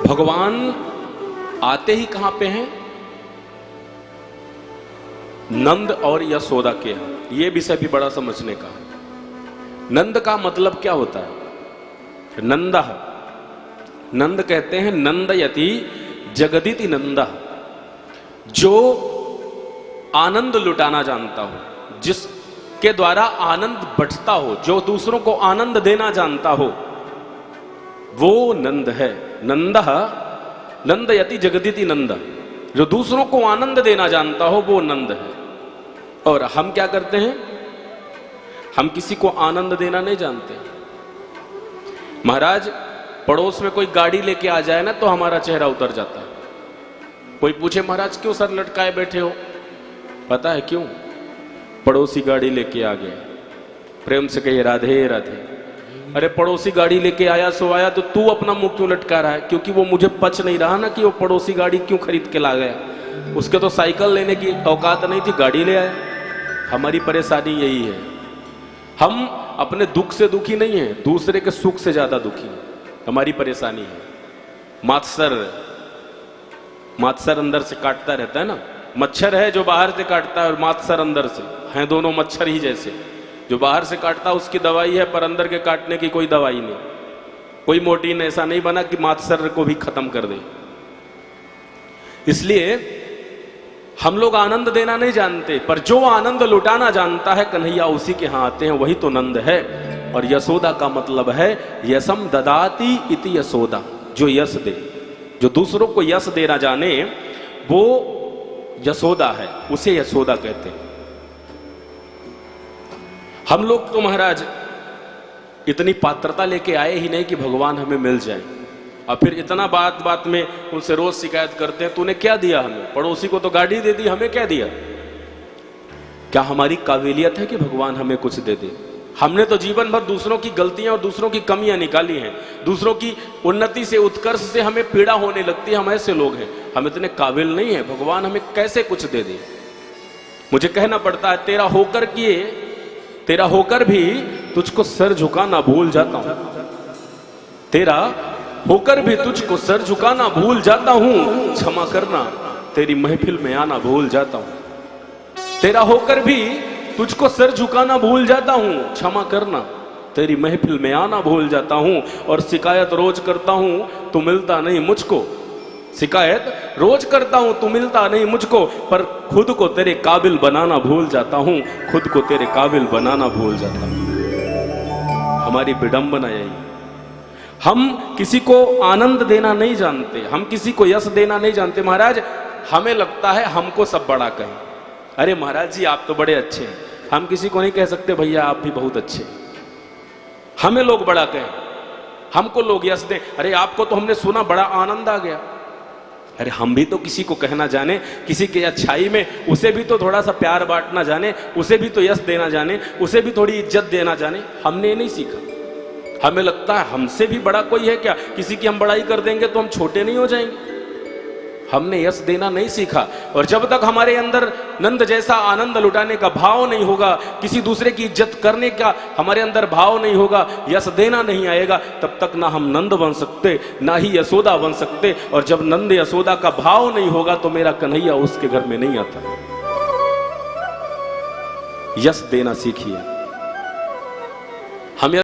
भगवान आते ही कहां पे हैं? नंद और यशोदा के यहाँ। ये विषय भी बड़ा समझने का। नंद का मतलब क्या होता है? नंदा, नंद कहते हैं नंदयति जगदिति नंदा, जो आनंद लुटाना जानता हो, जिसके द्वारा आनंद बढ़ता हो, जो दूसरों को आनंद देना जानता हो, वो नंद है। नंदः नंदयति जगदिति नंदा, जो दूसरों को आनंद देना जानता हो वो नंद है। और हम क्या करते हैं? हम किसी को आनंद देना नहीं जानते। महाराज, पड़ोस में कोई गाड़ी लेके आ जाए ना तो हमारा चेहरा उतर जाता है। कोई पूछे महाराज क्यों सर लटकाए बैठे हो? पता है क्यों? पड़ोसी गाड़ी लेके आ गया। प्रेम से कहिए राधे राधे। अरे पड़ोसी गाड़ी लेके आया सो आया, तो तू अपना मुंह क्यों लटका रहा है? क्योंकि वो मुझे पच नहीं रहा ना कि वो पड़ोसी गाड़ी क्यों खरीद के ला गया। उसके तो साइकिल लेने की औकात नहीं थी, गाड़ी ले आया। हमारी परेशानी यही है, हम अपने दुख से दुखी नहीं है, दूसरे के सुख से ज्यादा दुखी है। हमारी परेशानी है मात्सर अंदर से काटता रहता है ना। मच्छर है जो बाहर से काटता है और मात्सर अंदर से हैं, दोनों मच्छर ही जैसे। जो बाहर से काटता है उसकी दवाई है, पर अंदर के काटने की कोई दवाई नहीं। कोई मोर्टीन ऐसा नहीं बना कि मात्सर को भी खत्म कर दे। इसलिए हम लोग आनंद देना नहीं जानते, पर जो आनंद लुटाना जानता है कन्हैया उसी के यहाँ आते हैं, वही तो नंद है। और यशोदा का मतलब है यशम ददाति इति यशोदा, जो यश दे, जो दूसरों को यश देना जाने वो यशोदा है, उसे यशोदा कहते हैं। हम लोग तो महाराज इतनी पात्रता लेके आए ही नहीं कि भगवान हमें मिल जाए, और फिर इतना बात बात में उनसे रोज शिकायत करते हैं, तूने क्या दिया हमें? पड़ोसी को तो गाड़ी दे दी, हमें क्या दिया? क्या हमारी काबिलियत है कि भगवान हमें कुछ दे दे? हमने तो जीवन भर दूसरों की गलतियां और दूसरों की कमियां निकाली हैं। दूसरों की उन्नति से, उत्कर्ष से हमें पीड़ा होने लगती है। हम ऐसे लोग हैं, हम इतने काबिल नहीं है, भगवान हमें कैसे कुछ दे दे। मुझे कहना पड़ता है, तेरा होकर भी तुझको सर झुकाना भूल जाता हूं, तेरा होकर भी तुझको सर झुकाना भूल जाता हूं, क्षमा करना तेरी महफिल में आना भूल जाता हूं। तेरा होकर भी तुझको सर झुकाना भूल जाता हूं, क्षमा करना तेरी महफिल में आना भूल जाता हूं। और शिकायत रोज करता हूं तू मिलता नहीं मुझको, शिकायत रोज करता हूं तू मिलता नहीं मुझको, पर खुद को तेरे काबिल बनाना भूल जाता हूं, खुद को तेरे काबिल बनाना भूल जाता हूं। हमारी विडंबना यही, हम किसी को आनंद देना नहीं जानते, हम किसी को यश देना नहीं जानते। महाराज, हमें लगता है हमको सब बड़ा कहें, अरे महाराज जी आप तो बड़े अच्छे हैं। हम किसी को नहीं कह सकते भैया आप भी बहुत अच्छे हैं। हमें लोग बड़ा कहें, हमको लोग यश दें, अरे आपको तो हमने सुना बड़ा आनंद आ गया। अरे हम भी तो किसी को कहना जाने, किसी की अच्छाई में उसे भी तो थोड़ा सा प्यार बांटना जाने, उसे भी तो यश देना जाने, उसे भी थोड़ी इज्जत देना जाने। हमने ये नहीं सीखा। हमें लगता है हमसे भी बड़ा कोई है क्या, किसी की हम बड़ाई कर देंगे तो हम छोटे नहीं हो जाएंगे। हमने यश देना नहीं सीखा। और जब तक हमारे अंदर नंद जैसा आनंद लुटाने का भाव नहीं होगा, किसी दूसरे की इज्जत करने का हमारे अंदर भाव नहीं होगा, यश देना नहीं आएगा, तब तक ना हम नंद बन सकते ना ही यशोदा बन सकते। और जब नंद यशोदा का भाव नहीं होगा तो मेरा कन्हैया उसके घर में नहीं आता। यश देना सीखिए।